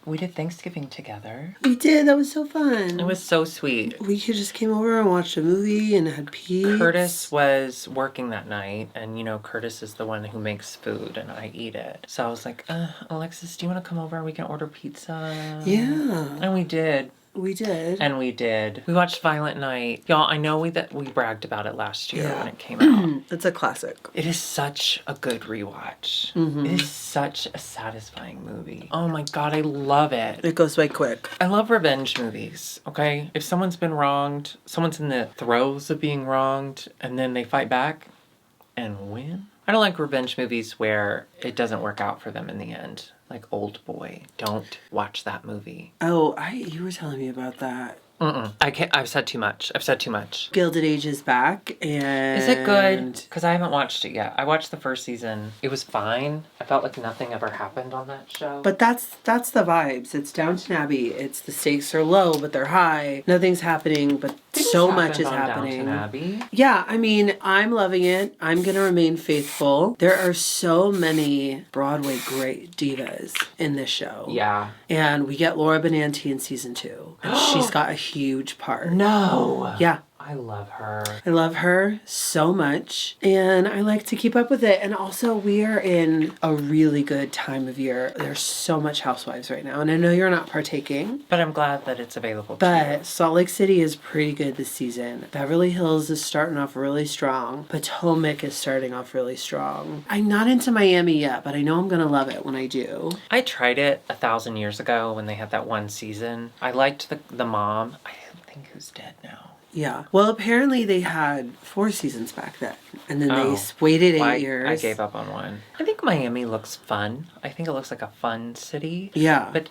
We did Thanksgiving together. We did. That was so fun. It was so sweet. We just came over and watched a movie and had pizza. Curtis was working that night, and you know, Curtis is the one who makes food and I eat it. So I was like, Alexis, do you want to come over and we can order pizza? Yeah. And we did. We did. And we did. We watched Violent Night. Y'all, I know we bragged about it last year when it came out. It's a classic. It is such a good rewatch. Mm-hmm. It is such a satisfying movie. Oh my God, I love it. It goes by quick. I love revenge movies, okay? If someone's been wronged, someone's in the throes of being wronged, and then they fight back and win. I don't like revenge movies where it doesn't work out for them in the end. Like Old Boy. Don't watch that movie. Oh, you were telling me about that. I can't. I've said too much. Gilded Age is back, and... Is it good? Because I haven't watched it yet. I watched the first season. It was fine. I felt like nothing ever happened on that show. But that's the vibes. It's Downton Abbey. It's the stakes are low, but they're high. Nothing's happening, but so much is happening. Downton Abbey. Yeah, I mean, I'm loving it. I'm going to remain faithful. There are so many Broadway great divas in this show. Yeah. And we get Laura Benanti in season 2. And she's got a huge part. No. Yeah. I love her. I love her so much, and I like to keep up with it. And also, we are in a really good time of year. There's so much Housewives right now, and I know you're not partaking. But I'm glad that it's available to But you. Salt Lake City is pretty good this season. Beverly Hills is starting off really strong. Potomac is starting off really strong. I'm not into Miami yet, but I know I'm going to love it when I do. I tried it 1,000 years ago when they had that one season. I liked the mom. I think who's dead now. Yeah. Well, apparently they had 4 seasons back then. And then they waited 8 years. I gave up on one. I think Miami looks fun. I think it looks like a fun city. Yeah. But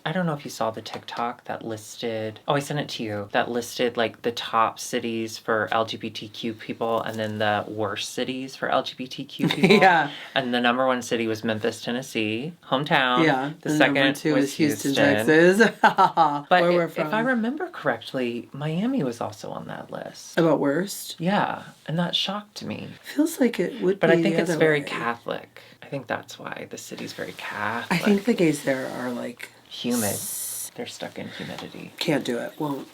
I don't know if you saw the TikTok that listed, I sent it to you, that listed like the top cities for LGBTQ people and then the worst cities for LGBTQ people. Yeah. And the number 1 city was Memphis, Tennessee, hometown. Yeah. The second number 2 was Houston, Texas. But But where we're from. if I remember correctly, Miami was also on that list. About worst? Yeah, and that shocked me. Feels like it would But be I think the it's other very way. Catholic. I think that's why the city's very Catholic. I think the gays there are like... humid. They're stuck in humidity. Can't do it. Won't.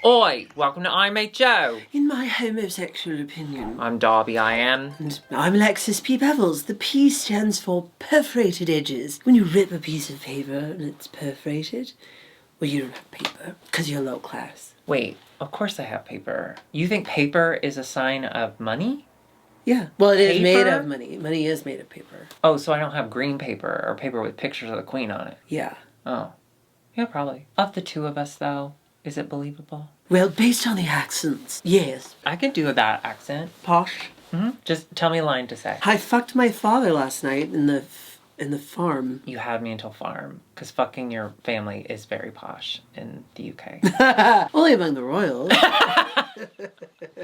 Oi! Welcome to I Mate Joe. In my homosexual opinion. I'm Darby, I am. And I'm Alexis P. Bevels. The P stands for perforated edges. When you rip a piece of paper and it's perforated, well, you don't have paper because you're low class. Wait, of course I have paper. You think paper is a sign of money? Yeah. Well, it is made Paper? of money. Money is made of paper. Oh, so I don't have green paper or paper with pictures of the queen on it. Yeah. Oh. Yeah, probably. Of the two of us, though, is it believable? Well, based on the accents, yes. I could do that accent. Posh. Mm-hmm. Just tell me a line to say. I fucked my father last night in the farm. You had me until farm, because fucking your family is very posh in the UK. Only among the royals.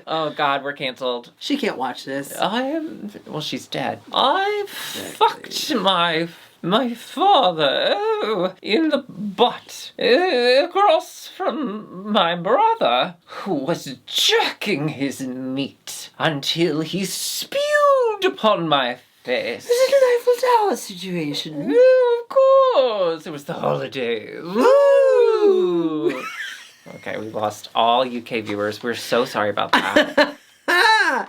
Oh God, we're canceled. She can't watch this. Well, she's dead. I fucked my father in the butt across from my brother, who was jerking his meat until he spewed upon my face. Is it an Eiffel Tower situation? Of course, it was the holidays. Woo! Okay, we lost all UK viewers. We're so sorry about that.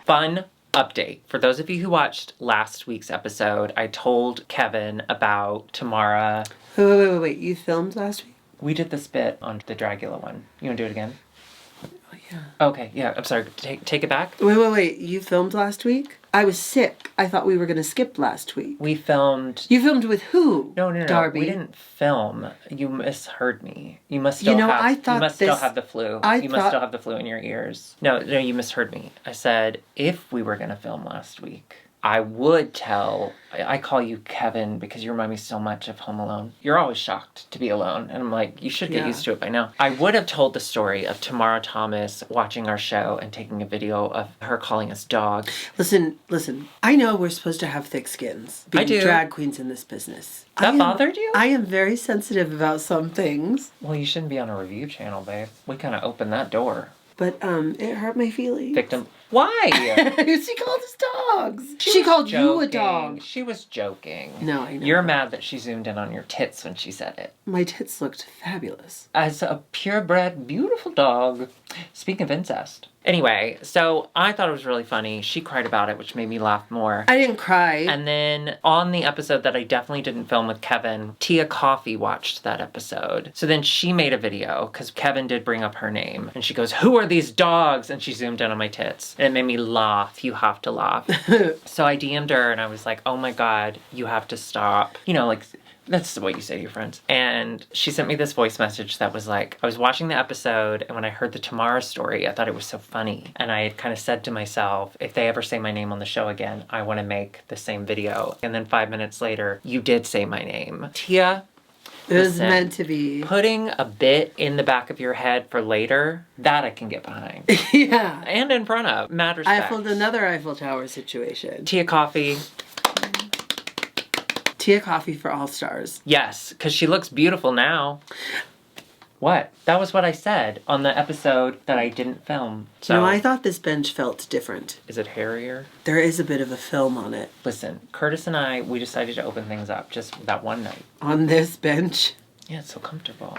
Fun update. For those of you who watched last week's episode, I told Kevin about Tamara. Wait. You filmed last week? We did this bit on the Dragula one. You want to do it again? Oh, yeah. Okay, yeah, I'm sorry. Take it back. Wait. You filmed last week? I was sick. I thought we were going to skip last week. We filmed... You filmed with who? No. Darby. We didn't film. You misheard me. You must still still have the flu. You must still have the flu in your ears. No, you misheard me. I said if we were going to film last week, I would tell... I call you Kevin because you remind me so much of Home Alone. You're always shocked to be alone. And I'm like, you should get used to it by now. I would have told the story of Tamara Thomas watching our show and taking a video of her calling us dogs. Listen. I know we're supposed to have thick skins. Being I do. Drag queens in this business. That bothered you? I am very sensitive about some things. Well, you shouldn't be on a review channel, babe. We kind of opened that door. But it hurt my feelings. Victim. Why? She called us dogs. She called you a dog. She was joking. No, I know. You're mad that she zoomed in on your tits when she said it. My tits looked fabulous. As a purebred, beautiful dog. Speaking of incest. Anyway, so I thought it was really funny. She cried about it, which made me laugh more. I didn't cry. And then on the episode that I definitely didn't film with Kevin, Tia Coffee watched that episode. So then she made a video, because Kevin did bring up her name. And she goes, "Who are these dogs?" And she zoomed in on my tits. And it made me laugh. You have to laugh. So I DM'd her and I was like, "Oh my God, you have to stop." You know, like... That's what you say to your friends. And she sent me this voice message that was like, I was watching the episode, and when I heard the Tamara story, I thought it was so funny. And I had kind of said to myself, if they ever say my name on the show again, I want to make the same video. And then 5 minutes later, you did say my name. Tia, it was meant to be. Putting a bit in the back of your head for later, that I can get behind. Yeah. And in front of. Mad respect. Another Eiffel Tower situation. Tia Coffee. Tia Coffee for all stars. Yes, because she looks beautiful now. What? That was what I said on the episode that I didn't film. So. No, I thought this bench felt different. Is it hairier? There is a bit of a film on it. Listen, Curtis and I, we decided to open things up just that one night. On this bench? Yeah, it's so comfortable.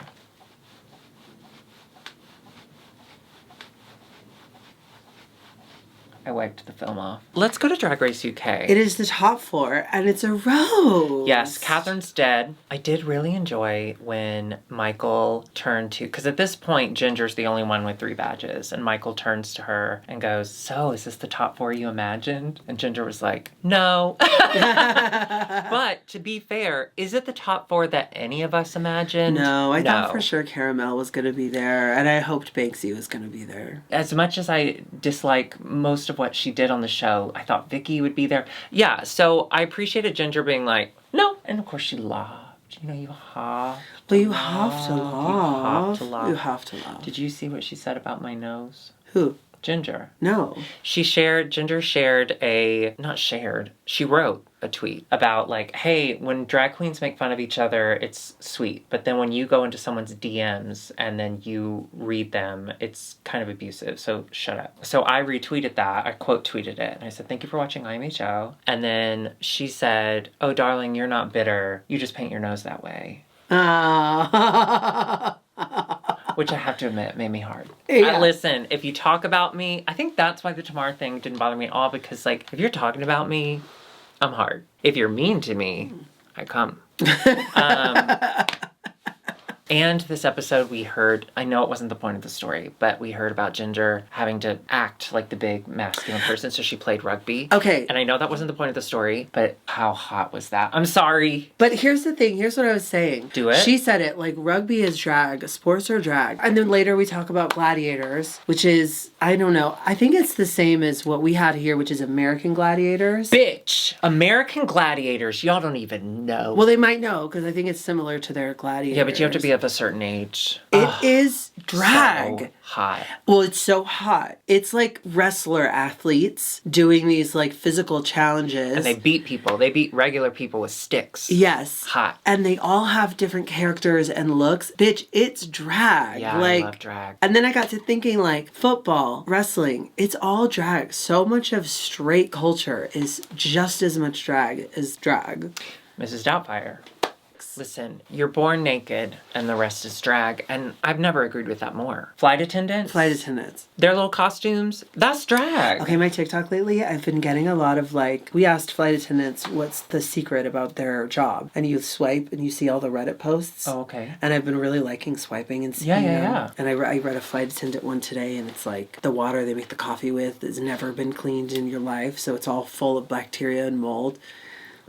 I wiped the film off. Let's go to Drag Race UK. It is the top 4, and it's a rose. Yes, Catherine's dead. I did really enjoy when Michael turned to... Because at this point, Ginger's the only one with 3 badges. And Michael turns to her and goes, "So, is this the top 4 you imagined?" And Ginger was like, "No." But, to be fair, is it the top 4 that any of us imagined? No, I thought for sure Caramel was going to be there. And I hoped Banksy was going to be there. As much as I dislike most of what she did on the show, I thought Vicky would be there. Yeah, so I appreciated Ginger being like, "No." And of course she laughed. You know, you have to Well, you have to laugh. You have to laugh. Did you see what she said about my nose? Who? Ginger. No. Ginger she wrote a tweet about like, hey, when drag queens make fun of each other, it's sweet. But then when you go into someone's DMs and then you read them, it's kind of abusive. So shut up. So I retweeted that. I quote tweeted it. And I said, "Thank you for watching IMHO." And then she said, "Oh, darling, you're not bitter. You just paint your nose that way." Which I have to admit made me hard. Yeah. Listen, if you talk about me, I think that's why the Tamar thing didn't bother me at all, because like, if you're talking about me, I'm hard. If you're mean to me, I come. And this episode we heard, I know it wasn't the point of the story, but we heard about Ginger having to act like the big masculine person, so she played rugby. Okay. And I know that wasn't the point of the story, but how hot was that? I'm sorry. But here's the thing, here's what I was saying. Do it? She said it, like rugby is drag, sports are drag. And then later we talk about gladiators, which is, I don't know, I think it's the same as what we had here, which is American Gladiators. Bitch! American Gladiators, y'all don't even know. Well, they might know, because I think it's similar to their Gladiators. Yeah, but you have to be of a certain age. It is drag. So hot. Well, it's so hot. It's like wrestler athletes doing these like physical challenges. And they beat people. They beat regular people with sticks. Yes. Hot. And they all have different characters and looks. Bitch, it's drag. Yeah, like, I love drag. And then I got to thinking like football, wrestling, it's all drag. So much of straight culture is just as much drag as drag. Mrs. Doubtfire. Listen, you're born naked and the rest is drag, and I've never agreed with that more. Flight attendants. Their little costumes, that's drag. Okay, my TikTok lately, I've been getting a lot of like, we asked flight attendants what's the secret about their job, and you swipe and you see all the Reddit posts. Oh, okay. And I've been really liking swiping and seeing them. Yeah. And I read a flight attendant one today, and it's like the water they make the coffee with has never been cleaned in your life, so it's all full of bacteria and mold.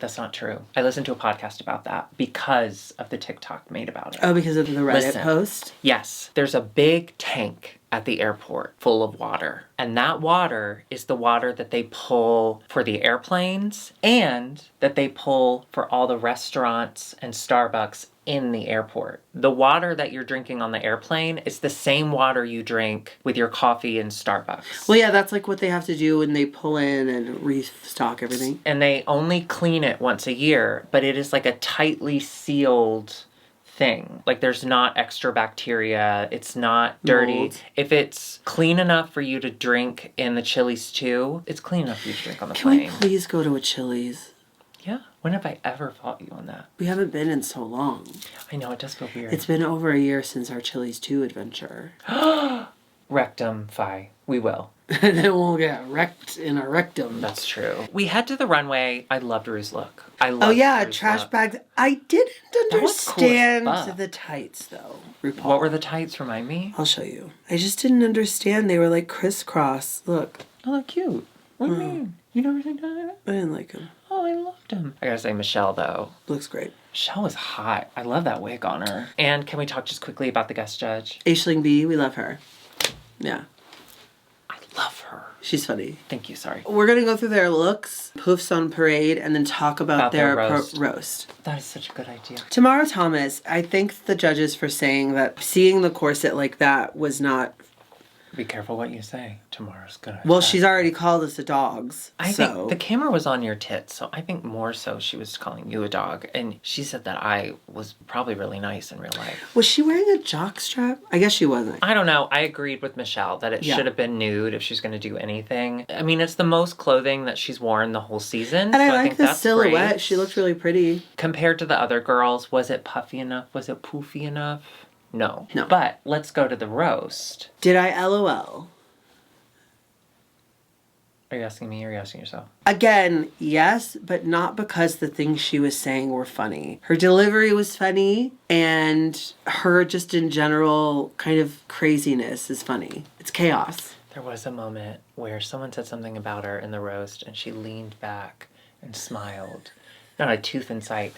That's not true. I listened to a podcast about that because of the TikTok made about it. Oh, because of the Reddit post? Yes. There's a big tank at the airport full of water. And that water is the water that they pull for the airplanes and that they pull for all the restaurants and Starbucks in the airport. The water that you're drinking on the airplane is the same water you drink with your coffee in Starbucks. Well, yeah, that's like what they have to do when they pull in and restock everything. And they only clean it once a year, but it is like a tightly sealed thing. Like, there's not extra bacteria. It's not dirty. Mold. If it's clean enough for you to drink in the Chili's too, it's clean enough for you to drink on the plane. Can we please go to a Chili's? Yeah. When have I ever fought you on that? We haven't been in so long. I know, it does feel weird. It's been over a year since our Chili's 2 adventure. Rectum-fy. We will. And then we'll get wrecked in our rectum. That's true. We head to the runway. I loved Rue's look. Trash bags. I didn't understand the tights, though, RuPaul. What were the tights? Remind me. I'll show you. I just didn't understand. They were like crisscross. Look. Oh, they're cute. What do you mean? You never seen that? I didn't like them. Oh, I loved them. I gotta say, Michelle, though. Looks great. Michelle was hot. I love that wig on her. And can we talk just quickly about the guest judge? Aisling B, we love her. Yeah. I love her. She's funny. Thank you, sorry. We're going to go through their looks, poofs on parade, and then talk about their roast. That is such a good idea. Tamara Thomas, I thank the judges for saying that seeing the corset like that was not... Be careful what you say. Tomorrow's gonna... Well, she's already called us a dogs. I think the camera was on your tits, so I think more so she was calling you a dog. And she said that I was probably really nice in real life. Was she wearing a jockstrap? I guess she wasn't. I don't know. I agreed with Michelle that it should have been nude if she's going to do anything. I mean, it's the most clothing that she's worn the whole season. And I like the silhouette. Great. She looked really pretty. Compared to the other girls, was it puffy enough? Was it poofy enough? No. But let's go to the roast. Did I LOL? Are you asking me or are you asking yourself? Again, yes, but not because the things she was saying were funny. Her delivery was funny, and her just in general kind of craziness is funny. It's chaos. There was a moment where someone said something about her in the roast, and she leaned back and smiled. Not a tooth in sight.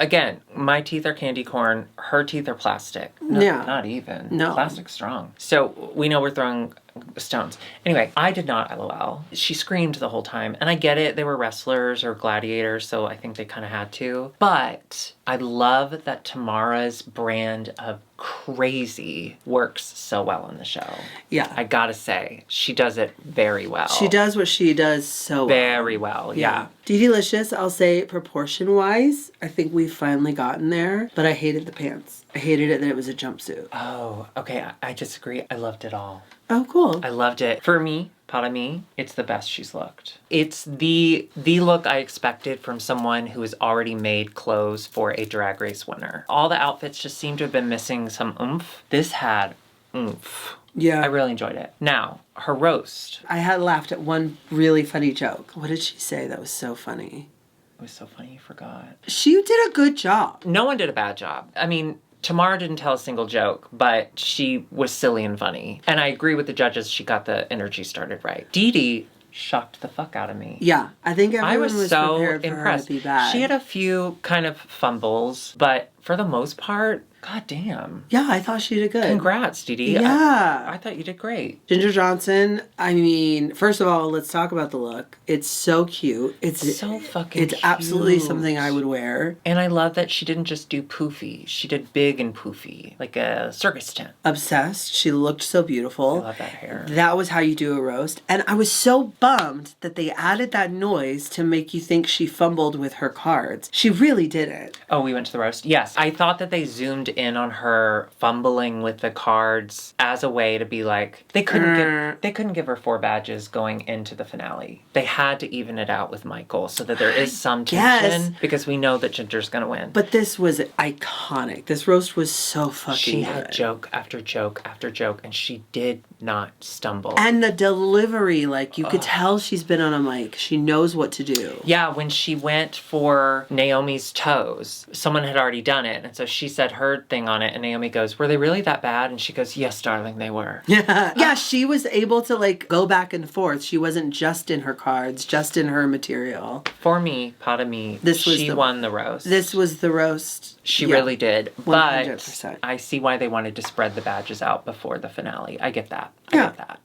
Again, my teeth are candy corn. Her teeth are plastic. No, not even. No. Plastic's strong. So we know we're throwing stones. Anyway, I did not LOL. She screamed the whole time. And I get it. They were wrestlers or gladiators, so I think they kind of had to. But I love that Tamara's brand of crazy works so well on the show. Yeah. I gotta say, she does it very well. She does what she does so well. Very well, yeah. Delicious, I'll say proportion-wise, I think we've finally gotten there, but I hated the pants. I hated it that it was a jumpsuit. Oh, okay, I disagree. I loved it all. Oh, cool. I loved it. For me, para me, it's the best she's looked. It's the look I expected from someone who has already made clothes for a Drag Race winner. All the outfits just seem to have been missing some oomph. This had oomph. Yeah. I really enjoyed it. Now, her roast. I had laughed at one really funny joke. What did she say that was so funny? It was so funny you forgot. She did a good job. No one did a bad job. I mean, Tamara didn't tell a single joke, but she was silly and funny. And I agree with the judges, she got the energy started right. Dee Dee shocked the fuck out of me. Yeah, I think everyone was so prepared for her to be bad. She had a few kind of fumbles, but for the most part, god damn. Yeah, I thought she did good. Congrats, Dee Dee. Yeah. I thought you did great. Ginger Johnson, I mean, first of all, let's talk about the look. It's so cute. It's so fucking cute. It's absolutely something I would wear. And I love that she didn't just do poofy. She did big and poofy, like a circus tent. Obsessed. She looked so beautiful. I love that hair. That was how you do a roast. And I was so bummed that they added that noise to make you think she fumbled with her cards. She really didn't. Oh, we went to the roast? Yes. I thought that they zoomed in on her fumbling with the cards as a way to be like, they couldn't give her 4 badges going into the finale. They had to even it out with Michael so that there is some tension because we know that Ginger's gonna win. But this was iconic. This roast was so fucking She good. had joke after joke after joke, and she did not stumble. And the delivery, like, you could tell she's been on a mic. She knows what to do. Yeah, when she went for Naomi's toes, someone had already done it, and so she said her thing on it, and Naomi goes, were they really that bad? And she goes, yes, darling, they were. Yeah, she was able to, like, go back and forth. She wasn't just in her cards, just in her material. For me, part of me, she won the roast. This was the roast. She really did. 100%. But I see why they wanted to spread the badges out before the finale. I get that. I get that.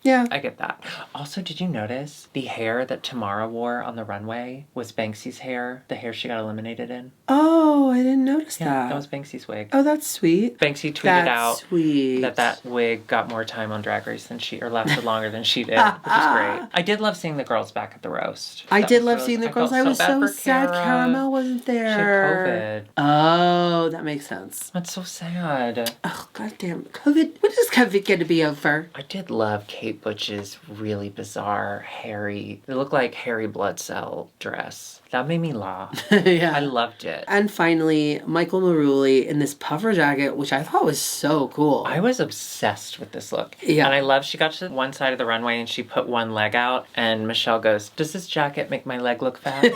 Yeah. I get that. Also, did you notice the hair that Tamara wore on the runway was Banksy's hair? The hair she got eliminated in? Oh, Oh, I didn't notice that. That was Banksy's wig. Oh, that's sweet. Banksy tweeted out that wig got more time on Drag Race than she, or lasted longer than she did, which is great. I did love seeing the girls back at the roast. I did love seeing the girls. I was so sad Caramel wasn't there. She had COVID. Oh, that makes sense. That's so sad. Oh, goddamn. COVID. When is COVID going to be over? I did love Kate Butch's really bizarre, hairy, it looked like hairy blood cell dress. That made me laugh. Yeah. I loved it. And finally, Michael Maruli in this puffer jacket, which I thought was so cool. I was obsessed with this look. Yeah. And I love she got to one side of the runway and she put one leg out and Michelle goes, "Does this jacket make my leg look fat?"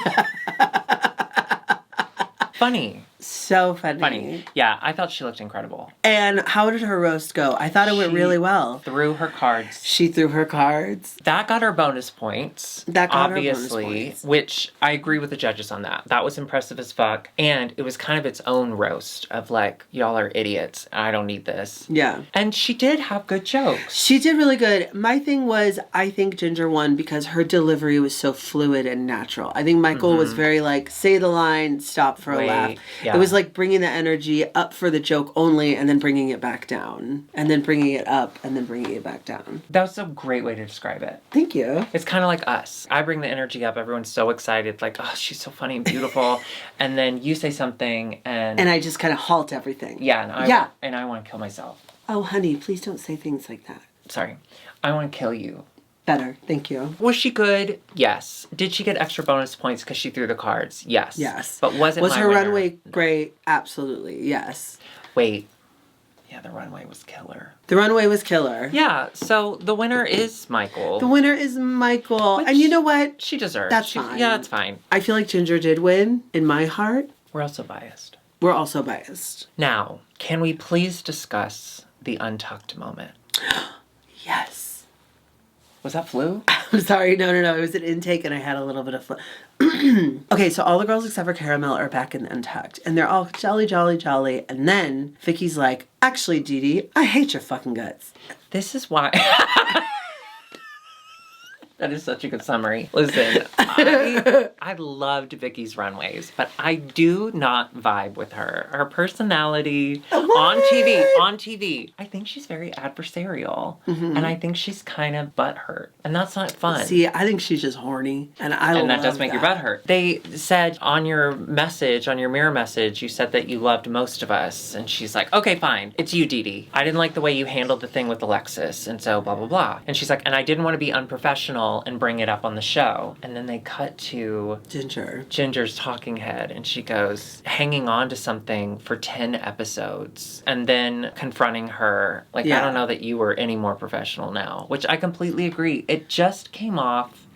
Funny. So funny. Yeah, I thought she looked incredible. And how did her roast go? I thought it went really well. Threw her cards. She threw her cards. That got her bonus points. That got obviously, her bonus points. Which I agree with the judges on that. That was impressive as fuck. And it was kind of its own roast of like, y'all are idiots. I don't need this. Yeah. And she did have good jokes. She did really good. My thing was, I think Ginger won because her delivery was so fluid and natural. I think Michael was very like, say the line, stop for a laugh. Yeah. It was like bringing the energy up for the joke only and then bringing it back down. And then bringing it up and then bringing it back down. That was a great way to describe it. Thank you. It's kind of like us. I bring the energy up. Everyone's so excited. Like, oh, she's so funny and beautiful. And then you say something and... And I just kind of halt everything. Yeah. And I want to kill myself. Oh, honey, please don't say things like that. Sorry. I want to kill you. Better. Thank you. Was she good? Yes. Did she get extra bonus points because she threw the cards? Yes. Yes. But was her runway great? Absolutely. Yes. Wait. Yeah, the runway was killer. The runway was killer. Yeah, so the winner is Michael. The winner is Michael. And you know what? She deserves. That's fine. Yeah, that's fine. I feel like Ginger did win in my heart. We're also biased. We're also biased. Now, can we please discuss the untucked moment? Yes. Was that flu? I'm sorry. No. It was an intake and I had a little bit of flu. Okay, so all the girls except for Caramel are back in the Untucked. And they're all jolly, jolly, jolly. And then Vicky's like, actually, Dee Dee, I hate your fucking guts. This is why... That is such a good summary. Listen, I loved Vicky's runways, but I do not vibe with her. Her personality on TV, I think she's very adversarial. Mm-hmm. And I think she's kind of butthurt. And that's not fun. See, I think she's just horny. And that does make your butt hurt. They said on your message, on your mirror message, you said that you loved most of us. And she's like, okay, fine. It's you, Dee Dee. I didn't like the way you handled the thing with Alexis. And so blah, blah, blah. And she's like, and I didn't want to be unprofessional and bring it up on the show. And then they cut to Ginger's talking head and she goes, hanging on to something for 10 episodes and then confronting her like, I don't know that you were any more professional now, which I completely agree. It just came off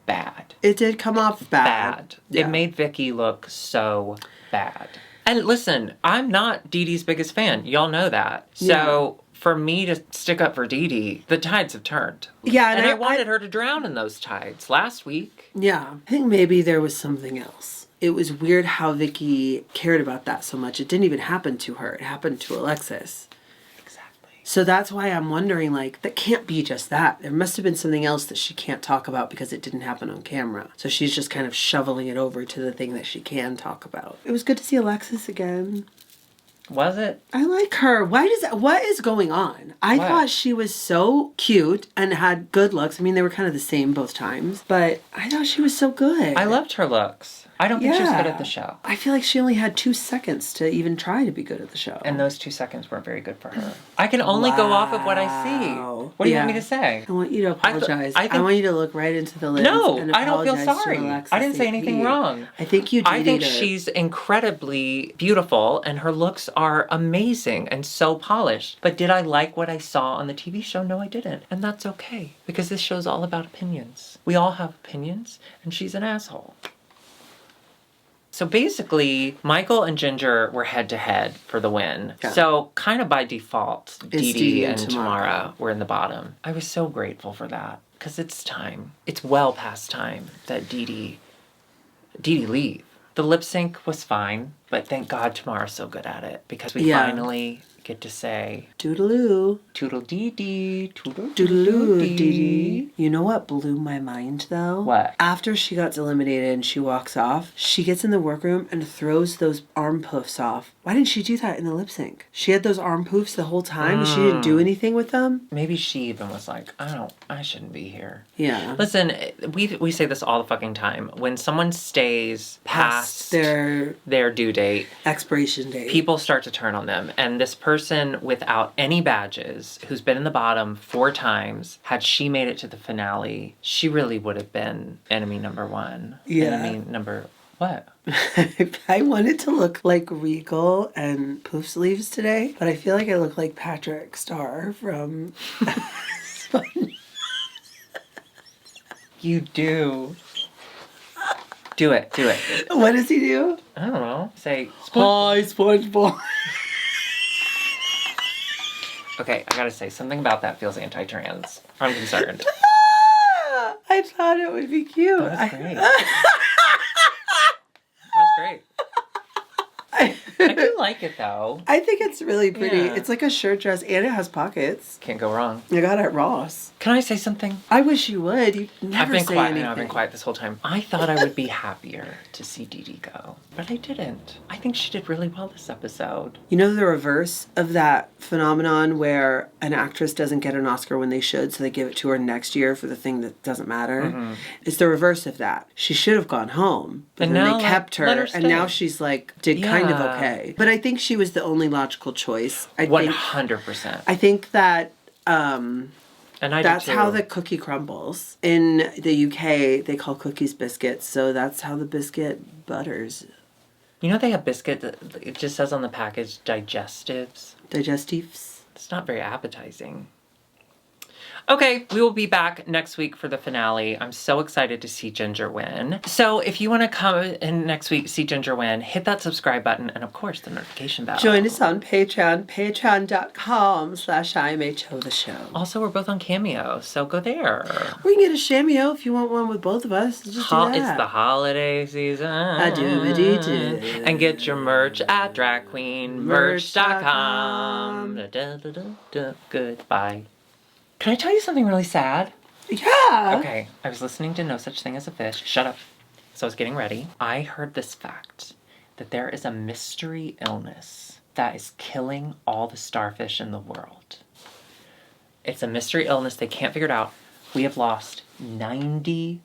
bad. It did come off bad. Yeah. It made Vicky look so bad. And listen, I'm not Dee Dee's biggest fan. Y'all know that. So for me to stick up for Dee Dee, the tides have turned. Yeah, and I wanted her to drown in those tides last week. Yeah, I think maybe there was something else. It was weird how Vicky cared about that so much. It didn't even happen to her. It happened to Alexis. Exactly. So that's why I'm wondering, like, that can't be just that. There must have been something else that she can't talk about because it didn't happen on camera. So she's just kind of shoveling it over to the thing that she can talk about. It was good to see Alexis again. Was it? I like her. What is going on? I thought she was so cute and had good looks. I mean, they were kind of the same both times, but I thought she was so good. I loved her looks. I don't think she was good at the show. I feel like she only had 2 seconds to even try to be good at the show. And those 2 seconds weren't very good for her. I can only go off of what I see. What do you want me to say? I want you to apologize. I want you to look right into the lens. No, and I don't feel sorry. I didn't say anything wrong. I think you did. I think she's incredibly beautiful and her looks are amazing and so polished. But did I like what I saw on the TV show? No, I didn't. And that's okay. Because this show's all about opinions. We all have opinions and she's an asshole. So basically, Michael and Ginger were head-to-head for the win. Yeah. So kind of by default, Dee Dee and Tamara were in the bottom. I was so grateful for that because it's time. It's well past time that Dee Dee leave. The lip sync was fine, but thank God Tamara's so good at it because we finally get to say Toodaloo. Toodle-dee-dee. Toodaloo-dee-dee. You know what blew my mind, though? What? After she got eliminated and she walks off, she gets in the workroom and throws those arm poofs off. Why didn't she do that in the lip sync? She had those arm poofs the whole time. She didn't do anything with them. Maybe she even was like, I shouldn't be here. Yeah. Listen, we say this all the fucking time. When someone stays past their due date, expiration date, people start to turn on them. And this person without any badges, who's been in the bottom 4 times, had she made it to the finale, she really would have been enemy number 1. Yeah. Enemy number... What? I wanted to look like Regal and poof sleeves today, but I feel like I look like Patrick Star from You do. Do it. What does he do? I don't know. Say, hi, SpongeBob. Okay, I gotta say, something about that feels anti-trans. I'm concerned. I thought it would be cute. That's great. That's great. I do like it, though. I think it's really pretty. Yeah. It's like a shirt dress, and it has pockets. Can't go wrong. I got it at Ross. Can I say something? I wish you would. You never say anything. I've been quiet this whole time. I thought I would be happier to see Dee Dee go, but I didn't. I think she did really well this episode. You know the reverse of that phenomenon where an actress doesn't get an Oscar when they should, so they give it to her next year for the thing that doesn't matter? Mm-hmm. It's the reverse of that. She should have gone home, but then they kept her, and now she's like, did kind of okay. But I think she was the only logical choice. 100%. I think that and that's how the cookie crumbles. In the UK, they call cookies biscuits, so that's how the biscuit butters. You know they have biscuit that it just says on the package digestives. Digestives. It's not very appetizing. Okay, we will be back next week for the finale. I'm so excited to see Ginger win. So if you want to come in next week, see Ginger win, hit that subscribe button and, of course, the notification bell. Join us on Patreon, patreon.com/IMHO the show. Also, we're both on Cameo, so go there. We can get a cameo if you want one with both of us. Just do that. It's the holiday season. I-do-ba-dee-do. And get your merch at dragqueenmerch.com. Goodbye. Can I tell you something really sad? Yeah. Okay, I was listening to No Such Thing as a Fish. Shut up. So I was getting ready. I heard this fact that there is a mystery illness that is killing all the starfish in the world. It's a mystery illness. They can't figure it out. We have lost 90%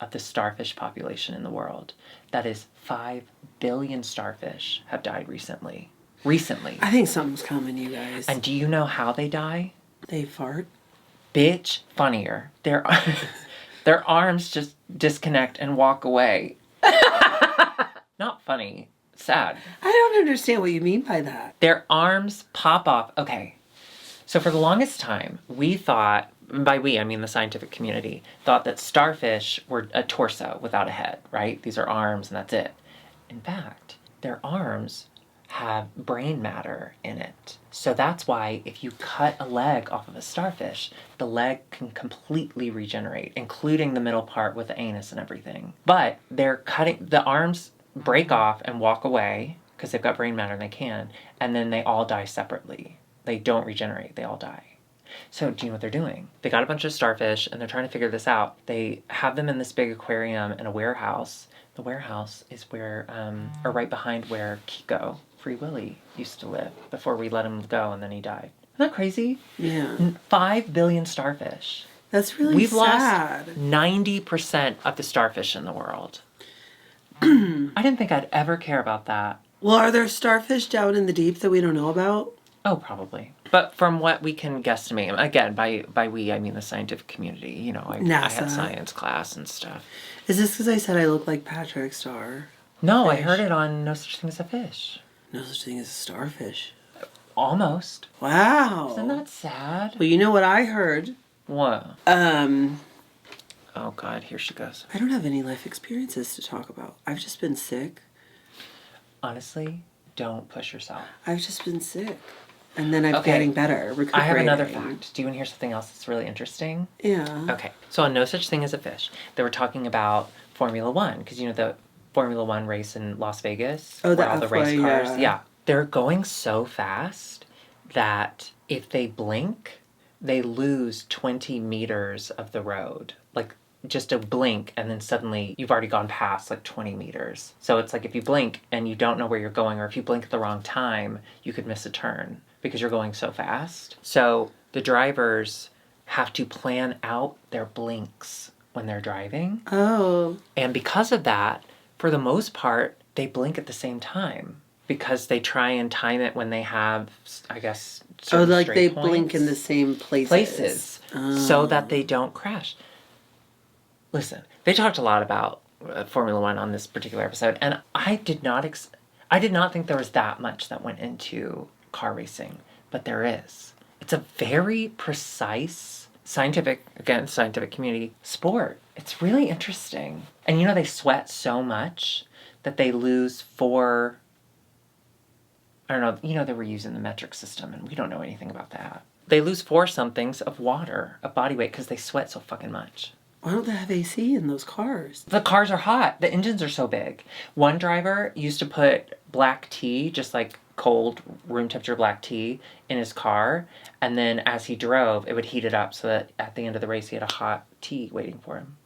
of the starfish population in the world. That is 5 billion starfish have died recently. I think something's coming, you guys. And do you know how they die? They fart? Bitch, funnier. Their arms just disconnect and walk away. Not funny. Sad. I don't understand what you mean by that. Their arms pop off. Okay. So for the longest time, we thought, by we, I mean the scientific community, thought that starfish were a torso without a head, right? These are arms and that's it. In fact, their arms have brain matter in it. So that's why if you cut a leg off of a starfish, the leg can completely regenerate, including the middle part with the anus and everything. But the arms break off and walk away because they've got brain matter and they can, and then they all die separately. They don't regenerate, they all die. So do you know what they're doing? They got a bunch of starfish and they're trying to figure this out. They have them in this big aquarium in a warehouse. The warehouse is where, or right behind where Kiko, Free Willy, used to live before we let him go and then he died. Isn't that crazy? Yeah. 5 billion starfish. That's really We've sad. We've lost 90% of the starfish in the world. I didn't think I'd ever care about that. Well, are there starfish down in the deep that we don't know about? Oh, probably. But from what we can guesstimate, again, by we, I mean the scientific community. You know, I had science class and stuff. Is this because I said I look like Patrick Star? No, fish? I heard it on No Such Thing as a Fish. No Such Thing as a Starfish? Almost. Wow. Isn't that sad? Well, you know what I heard? What? Oh, God, here she goes. I don't have any life experiences to talk about. I've just been sick. Honestly, don't push yourself. I've just been sick. And then I'm getting better, recuperating. I have another fact. Do you want to hear something else that's really interesting? Yeah. Okay. So on No Such Thing as a Fish, they were talking about Formula One. Because, you know, the Formula One race in Las Vegas? Oh, where all the race cars. Yeah. They're going so fast that if they blink, they lose 20 meters of the road. Like, just a blink, and then suddenly you've already gone past, like, 20 meters. So it's like if you blink and you don't know where you're going, or if you blink at the wrong time, you could miss a turn because you're going so fast. So the drivers have to plan out their blinks when they're driving. Oh. And because of that, for the most part, they blink at the same time because they try and time it when they have, I guess, certain like they points. Blink in the same places. So that they don't crash. Listen, they talked a lot about Formula One on this particular episode, and I did not think there was that much that went into car racing, but there is. It's a very precise, scientific community sport. It's really interesting. And you know, they sweat so much that they lose 4... I don't know, you know, they were using the metric system, and we don't know anything about that. They lose 4 somethings of water, of body weight, because they sweat so fucking much. Why don't they have AC in those cars? The cars are hot. The engines are so big. One driver used to put black tea, just like cold, room temperature black tea, in his car, and then as he drove, it would heat it up so that at the end of the race, he had a hot tea waiting for him.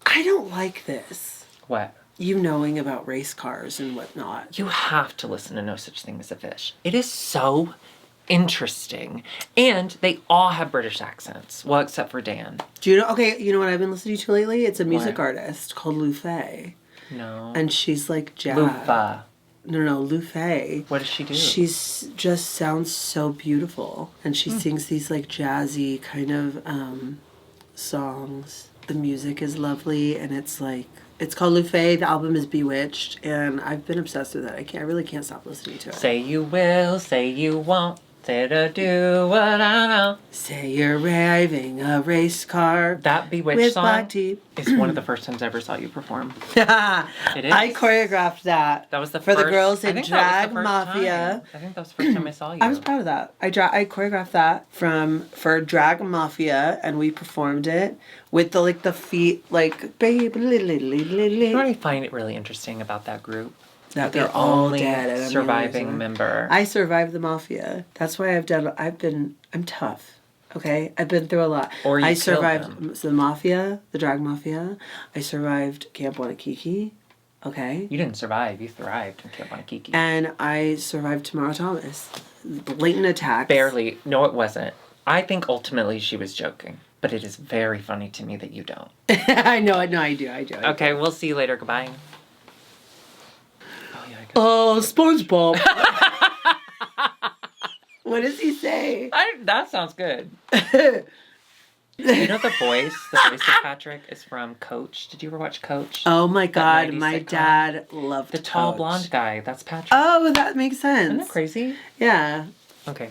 I don't like this. What? You knowing about race cars and whatnot. You have to listen to No Such Thing as a Fish. It is so interesting. And they all have British accents. Well, except for Dan. Do you know, okay, you know what I've been listening to lately? It's a music artist called Lou Faye. No. And she's like jazz. Lufa. No, Lou Faye. What does she do? She's just sounds so beautiful. And she sings these like jazzy kind of songs. The music is lovely, and it's like, it's called Lou Faye. The album is Bewitched, and I've been obsessed with it. I really can't stop listening to it. Say you will, say you won't, say to do what I know. Say you're driving a race car. That Bewitched with song black tea. is one of the first times I ever saw you perform. It is. I choreographed that. That was the for first, the girls in Drag Mafia. I think that was the first time I saw you. I was proud of that. I choreographed that for Drag Mafia, and we performed it with the feet like baby. You know what I find it really interesting about that group? That they're all dead. And surviving member. I survived the Mafia. That's why I'm tough. Okay? I've been through a lot. Or you I survived the Mafia, the Drag Mafia. I survived Camp Wanakiki. Okay? You didn't survive. You thrived in Camp Wanakiki. And I survived Tamara Thomas. Blatant attacks. Barely. No, it wasn't. I think ultimately she was joking. But it is very funny to me that you don't. I know, I do. Okay, we'll see you later. Goodbye. Oh, SpongeBob. What does he say? That sounds good. You know the voice of Patrick is from Coach. Did you ever watch Coach? Oh my God, my dad loved the tall blonde guy. That's Patrick. Oh, that makes sense. Isn't that crazy? Yeah. Okay.